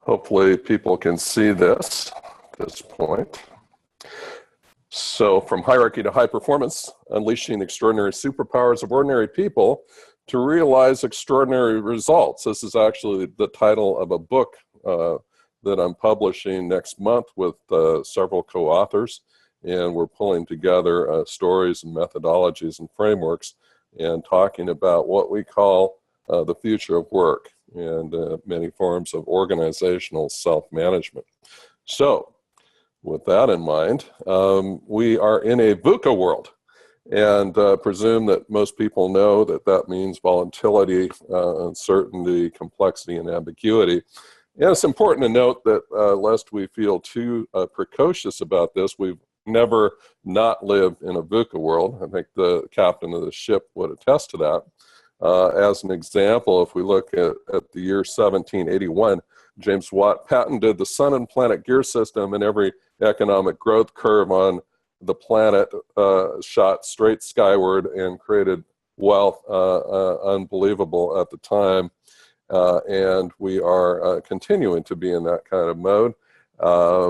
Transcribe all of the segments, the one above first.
Hopefully people can see this at this point. So from hierarchy to high performance, unleashing the extraordinary superpowers of ordinary people to realize extraordinary results. This is actually the title of a book that I'm publishing next month with several co-authors, and we're pulling together stories and methodologies and frameworks and talking about what we call the future of work and many forms of organizational self-management. So with that in mind, we are in a VUCA world, and presume that most people know that that means volatility, uncertainty, complexity, and ambiguity. And it's important to note that lest we feel too precocious about this, we've never not lived in a VUCA world. I think the captain of the ship would attest to that. As an example, if we look at the year 1781, James Watt patented the sun and planet gear system, and every economic growth curve on the planet shot straight skyward and created wealth unbelievable at the time. And we are continuing to be in that kind of mode.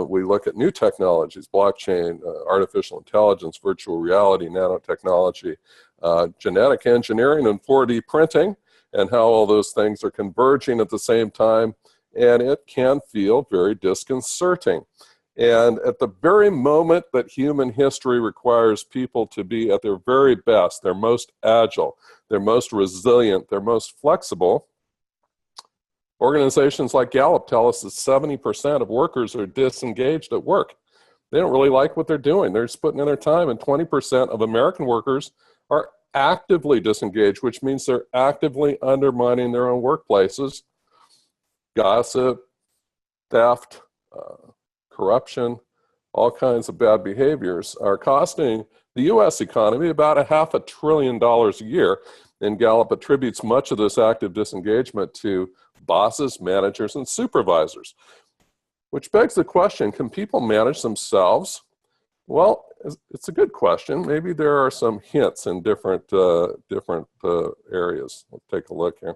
We look at new technologies, blockchain, artificial intelligence, virtual reality, nanotechnology, genetic engineering, and 4D printing, and how all those things are converging at the same time. And it can feel very disconcerting. And at the very moment that human history requires people to be at their very best, their most agile, their most resilient, their most flexible, organizations like Gallup tell us that 70% of workers are disengaged at work. They don't really like what they're doing. They're just putting in their time, and 20% of American workers are actively disengaged, which means they're actively undermining their own workplaces. Gossip, theft, corruption, all kinds of bad behaviors are costing the U.S. economy about $500 billion a year, and Gallup attributes much of this active disengagement to bosses, managers, and supervisors. Which begs the question, can people manage themselves? Well, it's a good question. Maybe there are some hints in different areas. Let's take a look here.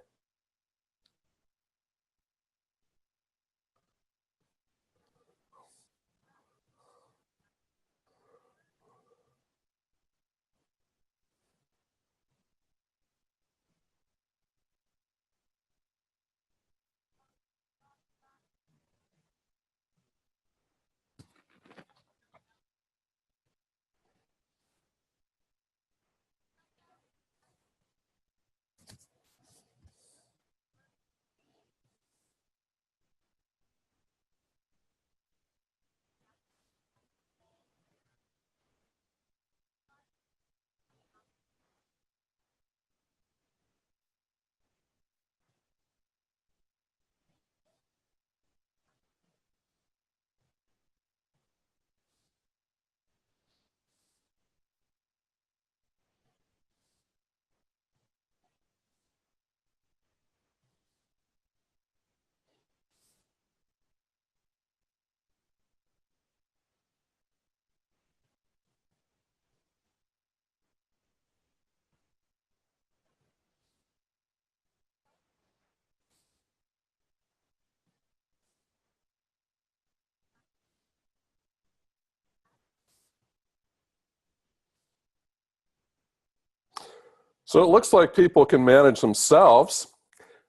So it looks like people can manage themselves,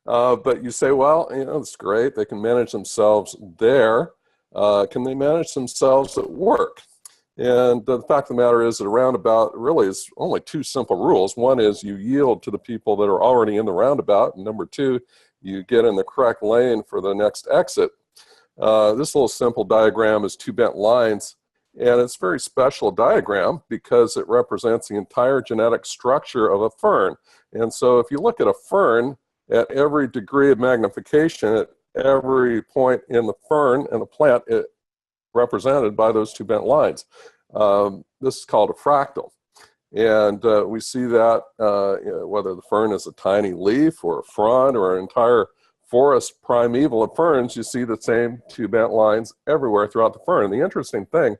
but you say, well, you know, it's great. They can manage themselves there. Can they manage themselves at work? And the fact of the matter is that a roundabout really is only two simple rules. One is you yield to the people that are already in the roundabout. And number two, you get in the correct lane for the next exit. This little simple diagram is two bent lines. And it's a very special diagram because it represents the entire genetic structure of a fern. And so if you look at a fern at every degree of magnification, at every point in the fern and the plant, it represented by those two bent lines. This is called a fractal. And we see that you know, whether the fern is a tiny leaf or a frond or an entire forest primeval of ferns, you see the same two bent lines everywhere throughout the fern. And the interesting thing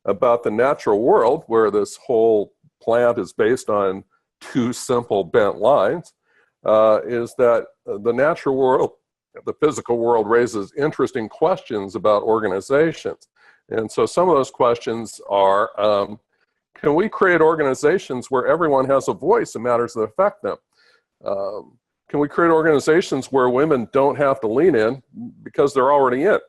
about the natural world, where this whole plant is based on two simple bent lines, is that the natural world the physical world raises interesting questions about organizations. And so some of those questions are, can we create organizations where everyone has a voice in matters that affect them? Can we create organizations where women don't have to lean in because they're already in?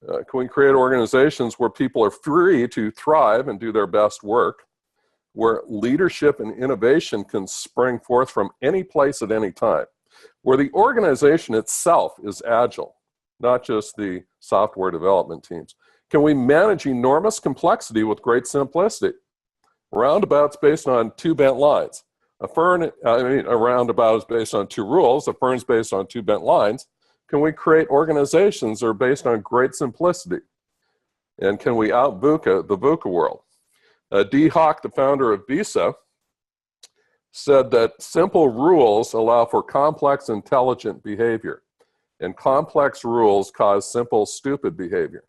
Can we create organizations where people are free to thrive and do their best work, where leadership and innovation can spring forth from any place at any time, where the organization itself is agile, not just the software development teams? Can we manage enormous complexity with great simplicity? Roundabouts based on two bent lines. A roundabout is based on two rules. A fern's based on two bent lines. Can we create organizations that are based on great simplicity? And can we out-VUCA the VUCA world? Dee Hock, the founder of Visa, said that simple rules allow for complex, intelligent behavior. And complex rules cause simple, stupid behavior.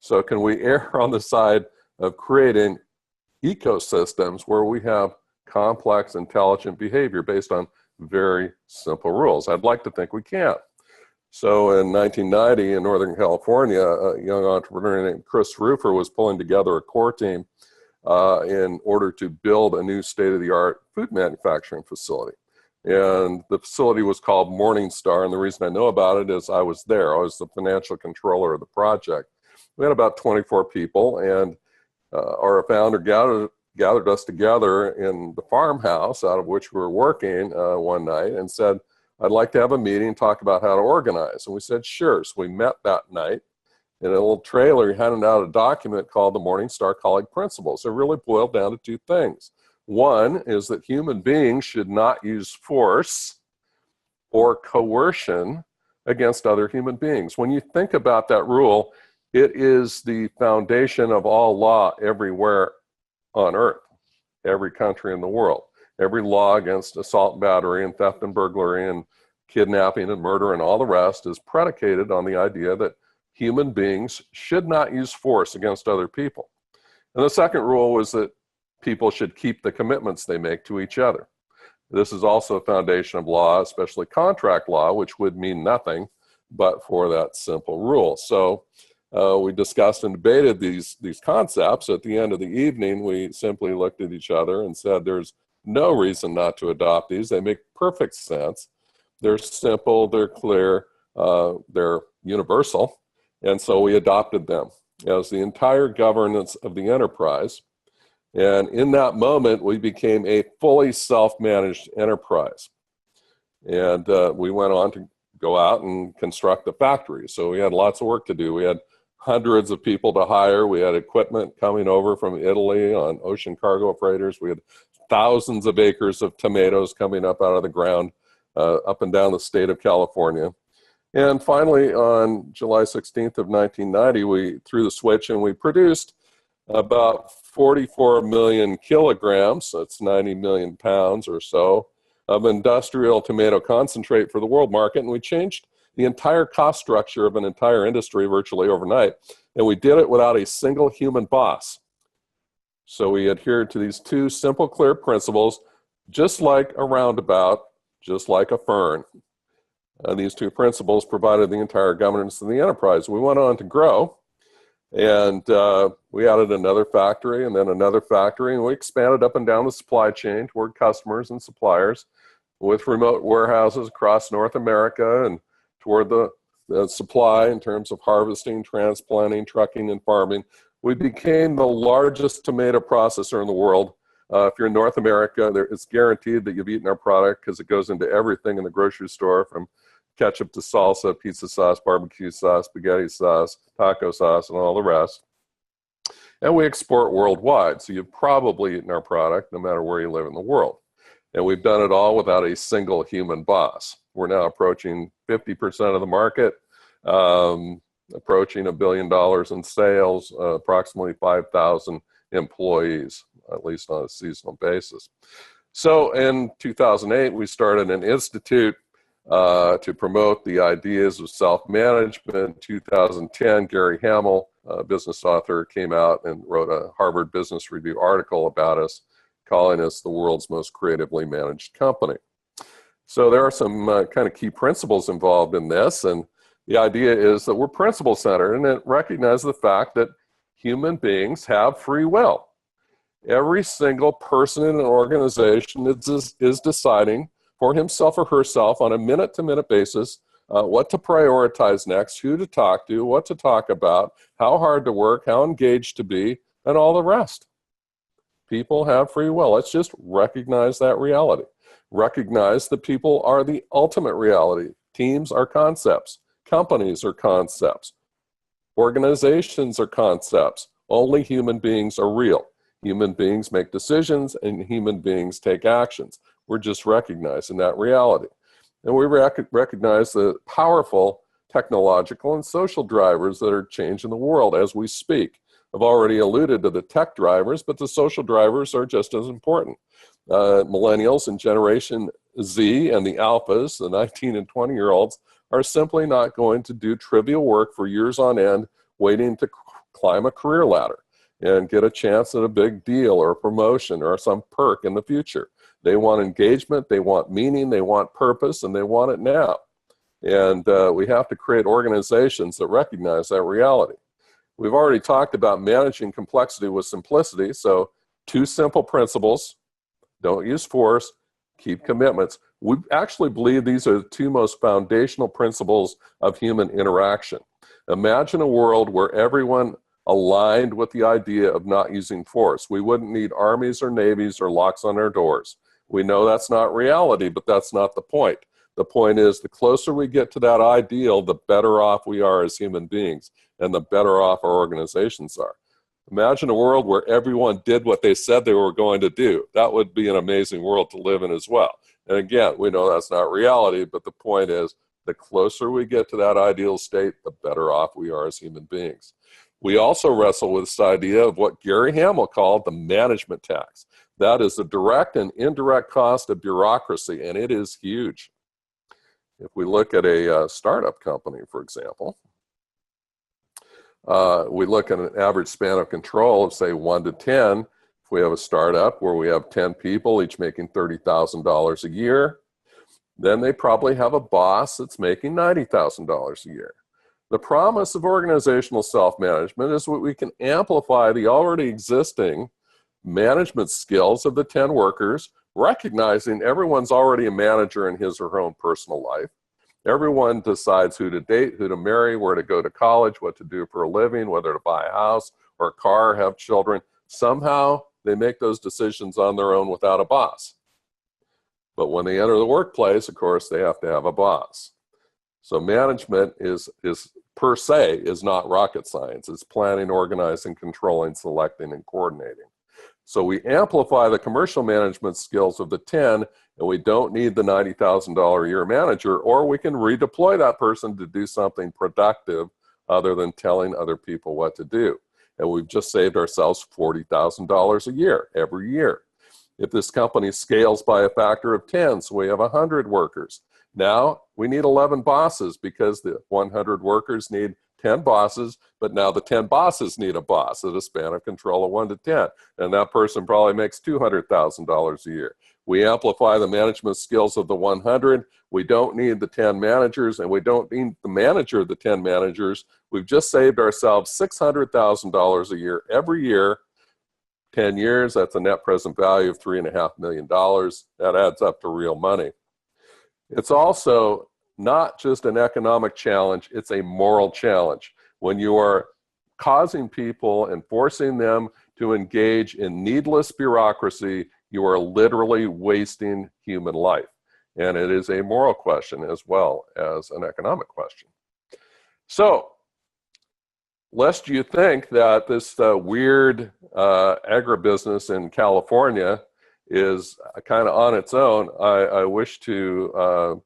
So can we err on the side of creating ecosystems where we have complex, intelligent behavior based on very simple rules? I'd like to think we can. So in 1990 in Northern California, a young entrepreneur named Chris Roofer was pulling together a core team in order to build a new state-of-the-art food manufacturing facility. And the facility was called Morningstar, and the reason I know about it is I was there. I was the financial controller of the project. We had about 24 people, and our founder gathered us together in the farmhouse out of which we were working one night and said, I'd like to have a meeting and talk about how to organize. And we said, sure. So we met that night in a little trailer. He handed out a document called the Morningstar Colleague Principles. It really boiled down to two things. One is that human beings should not use force or coercion against other human beings. When you think about that rule, it is the foundation of all law everywhere on earth, every country in the world. Every law against assault and battery and theft and burglary and kidnapping and murder and all the rest is predicated on the idea that human beings should not use force against other people. And the second rule was that people should keep the commitments they make to each other. This is also a foundation of law, especially contract law, which would mean nothing but for that simple rule. So we discussed and debated these concepts. At the end of the evening, we simply looked at each other and said, there's no reason not to adopt these. They make perfect sense. They're simple, they're clear, they're universal. And so we adopted them as the entire governance of the enterprise. And in that moment, we became a fully self-managed enterprise. And we went on to go out and construct the factory. So we had lots of work to do. We had hundreds of people to hire. We had equipment coming over from Italy on ocean cargo freighters. We had thousands of acres of tomatoes coming up out of the ground up and down the state of California. And finally, on July 16th of 1990, we threw the switch and we produced about 44 million kilograms, that's 90 million pounds or so, of industrial tomato concentrate for the world market. And we changed the entire cost structure of an entire industry virtually overnight. And we did it without a single human boss. So we adhered to these two simple, clear principles, just like a roundabout, just like a fern. These two principles provided the entire governance of the enterprise. We went on to grow, and we added another factory and then another factory, and we expanded up and down the supply chain toward customers and suppliers with remote warehouses across North America and toward the supply in terms of harvesting, transplanting, trucking, and farming. We became the largest tomato processor in the world. If you're in North America, it's guaranteed that you've eaten our product because it goes into everything in the grocery store, from ketchup to salsa, pizza sauce, barbecue sauce, spaghetti sauce, taco sauce, and all the rest. And we export worldwide, so you've probably eaten our product no matter where you live in the world. And we've done it all without a single human boss. We're now approaching 50% of the market, approaching $1 billion in sales, approximately 5,000 employees, at least on a seasonal basis. So in 2008, we started an institute to promote the ideas of self-management. 2010, Gary Hamel, a business author, came out and wrote a Harvard Business Review article about us, calling us the world's most creatively managed company. So there are some kind of key principles involved in this, and the idea is that we're principle-centered, and it recognizes the fact that human beings have free will. Every single person in an organization is deciding for himself or herself on a minute-to-minute basis what to prioritize next, who to talk to, what to talk about, how hard to work, how engaged to be, and all the rest. People have free will. Let's just recognize that reality. Recognize that people are the ultimate reality. Teams are concepts. Companies are concepts. Organizations are concepts. Only human beings are real. Human beings make decisions and human beings take actions. We're just recognizing that reality. And we recognize the powerful technological and social drivers that are changing the world as we speak. I've already alluded to the tech drivers, but the social drivers are just as important. Millennials and Generation Z and the alphas, the 19 and 20-year-olds, are simply not going to do trivial work for years on end waiting to climb a career ladder and get a chance at a big deal or a promotion or some perk in the future. They want engagement, they want meaning, they want purpose, and they want it now. And we have to create organizations that recognize that reality. We've already talked about managing complexity with simplicity, so 2 simple principles: don't use force, keep commitments. We actually believe these are the 2 most foundational principles of human interaction. Imagine a world where everyone aligned with the idea of not using force. We wouldn't need armies or navies or locks on our doors. We know that's not reality, but that's not the point. The point is, the closer we get to that ideal, the better off we are as human beings, and the better off our organizations are. Imagine a world where everyone did what they said they were going to do. That would be an amazing world to live in as well. And again, we know that's not reality, but the point is, the closer we get to that ideal state, the better off we are as human beings. We also wrestle with this idea of what Gary Hamel called the management tax. That is the direct and indirect cost of bureaucracy, and it is huge. If we look at a startup company, for example, we look at an average span of control of, say, 1 to 10. If we have a startup where we have 10 people, each making $30,000 a year, then they probably have a boss that's making $90,000 a year. The promise of organizational self-management is that we can amplify the already existing management skills of the 10 workers, recognizing everyone's already a manager in his or her own personal life. Everyone decides who to date, who to marry, where to go to college, what to do for a living, whether to buy a house or a car, have children. Somehow they make those decisions on their own without a boss. But when they enter the workplace, of course, they have to have a boss. So management is per se is not rocket science. It's planning, organizing, controlling, selecting, and coordinating. So we amplify the commercial management skills of the 10, and we don't need the $90,000 a year manager, or we can redeploy that person to do something productive other than telling other people what to do. And we've just saved ourselves $40,000 a year, every year. If this company scales by a factor of 10, so we have 100 workers, now we need 11 bosses because the 100 workers need 10 bosses, but now the 10 bosses need a boss at a span of control of 1 to 10. And that person probably makes $200,000 a year. We amplify the management skills of the 100. We don't need the 10 managers, and we don't need the manager of the 10 managers. We've just saved ourselves $600,000 a year every year. 10 years, that's a net present value of $3.5 million. That adds up to real money. It's also not just an economic challenge, it's a moral challenge. When you are causing people and forcing them to engage in needless bureaucracy, you are literally wasting human life. And it is a moral question as well as an economic question. So, lest you think that this weird agribusiness in California is kind of on its own, I wish to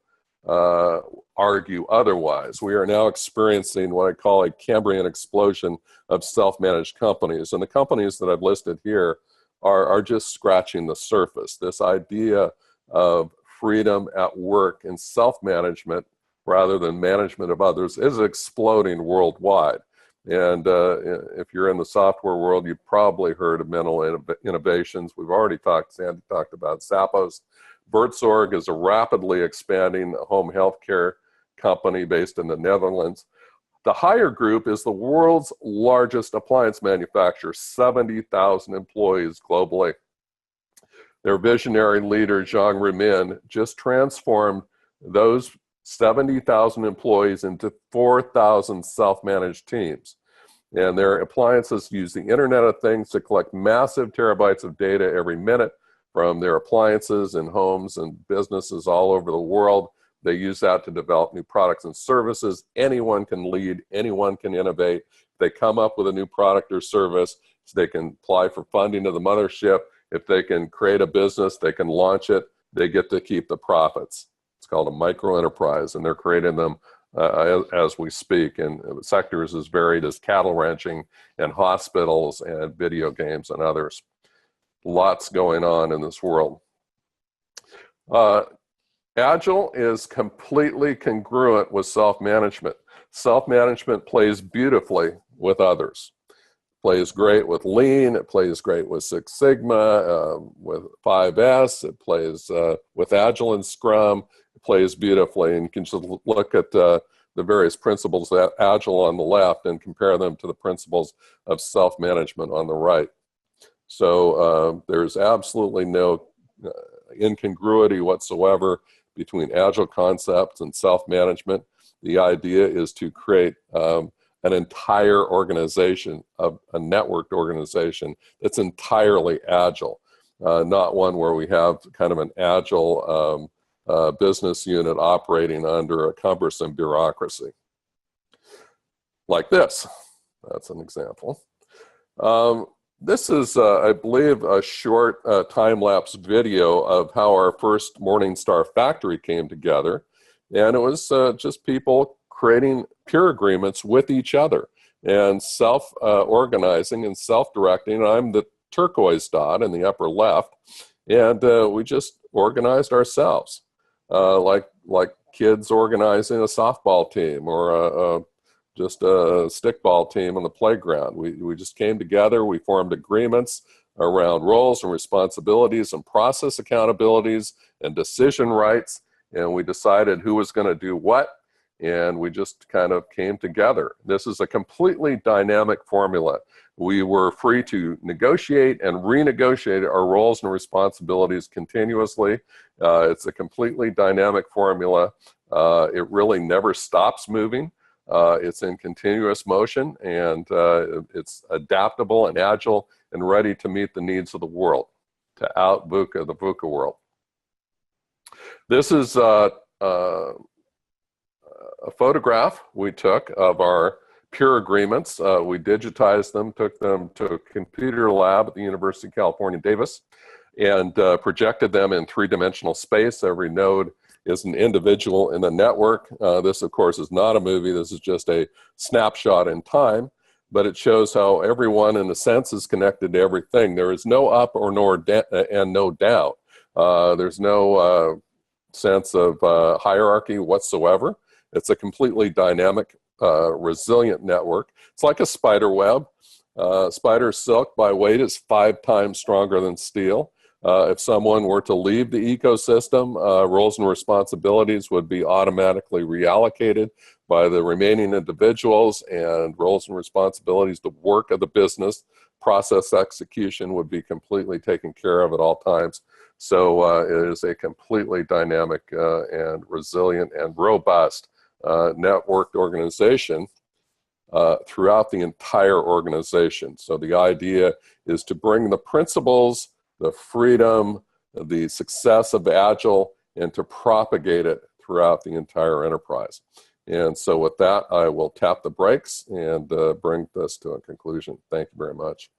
argue otherwise. We are now experiencing what I call a Cambrian explosion of self-managed companies. And the companies that I've listed here are just scratching the surface. This idea of freedom at work and self-management rather than management of others is exploding worldwide. And if you're in the software world, you've probably heard of mental innovations. We've already Sandy talked about Zappos. Buurtzorg is a rapidly expanding home healthcare company based in the Netherlands. The Haier Group is the world's largest appliance manufacturer, 70,000 employees globally. Their visionary leader, Zhang Ruimin, just transformed those 70,000 employees into 4,000 self-managed teams. And their appliances use the Internet of Things to collect massive terabytes of data every minute from their appliances in homes and businesses all over the world. They use that to develop new products and services. Anyone can lead, anyone can innovate. If they come up with a new product or service, they can apply for funding to the mothership. If they can create a business, they can launch it. They get to keep the profits. It's called a micro enterprise, and they're creating them as we speak, in sectors as varied as cattle ranching and hospitals and video games and others. Lots going on in this world. Agile is completely congruent with self-management. Self-management plays beautifully with others. Plays great with Lean, it plays great with Six Sigma, with 5S, it plays with Agile and Scrum, it plays beautifully. And you can just look at the various principles of Agile on the left and compare them to the principles of self-management on the right. So there's absolutely no incongruity whatsoever between Agile concepts and self-management. The idea is to create an entire organization, a networked organization that's entirely Agile, not one where we have kind of an Agile business unit operating under a cumbersome bureaucracy. Like this. That's an example. This is, I believe, a short time-lapse video of how our first Morningstar factory came together. And it was just people creating peer agreements with each other and self-organizing and self-directing. I'm the turquoise dot in the upper left. And we just organized ourselves, like kids organizing a softball team or just a stickball team on the playground. We just came together, we formed agreements around roles and responsibilities and process accountabilities and decision rights, and we decided who was going to do what, and we just kind of came together. This is a completely dynamic formula. We were free to negotiate and renegotiate our roles and responsibilities continuously. It's a completely dynamic formula. It really never stops moving. It's in continuous motion, and it's adaptable and agile and ready to meet the needs of the world, to out-VUCA the VUCA world. This is a photograph we took of our peer agreements. We digitized them, took them to a computer lab at the University of California, Davis, and projected them in three-dimensional space. Every node is an individual in the network. This, of course, is not a movie. This is just a snapshot in time, but it shows how everyone, in a sense, is connected to everything. There is no up or and no down. There's no sense of hierarchy whatsoever. It's a completely dynamic, resilient network. It's like a spider web. Spider silk by weight is 5 times stronger than steel. If someone were to leave the ecosystem, roles and responsibilities would be automatically reallocated by the remaining individuals, and roles and responsibilities, the work of the business, process execution would be completely taken care of at all times. So it is a completely dynamic and resilient and robust networked organization throughout the entire organization. So the idea is to bring the principles, the freedom, the success of Agile, and to propagate it throughout the entire enterprise. And so with that, I will tap the brakes and bring this to a conclusion. Thank you very much.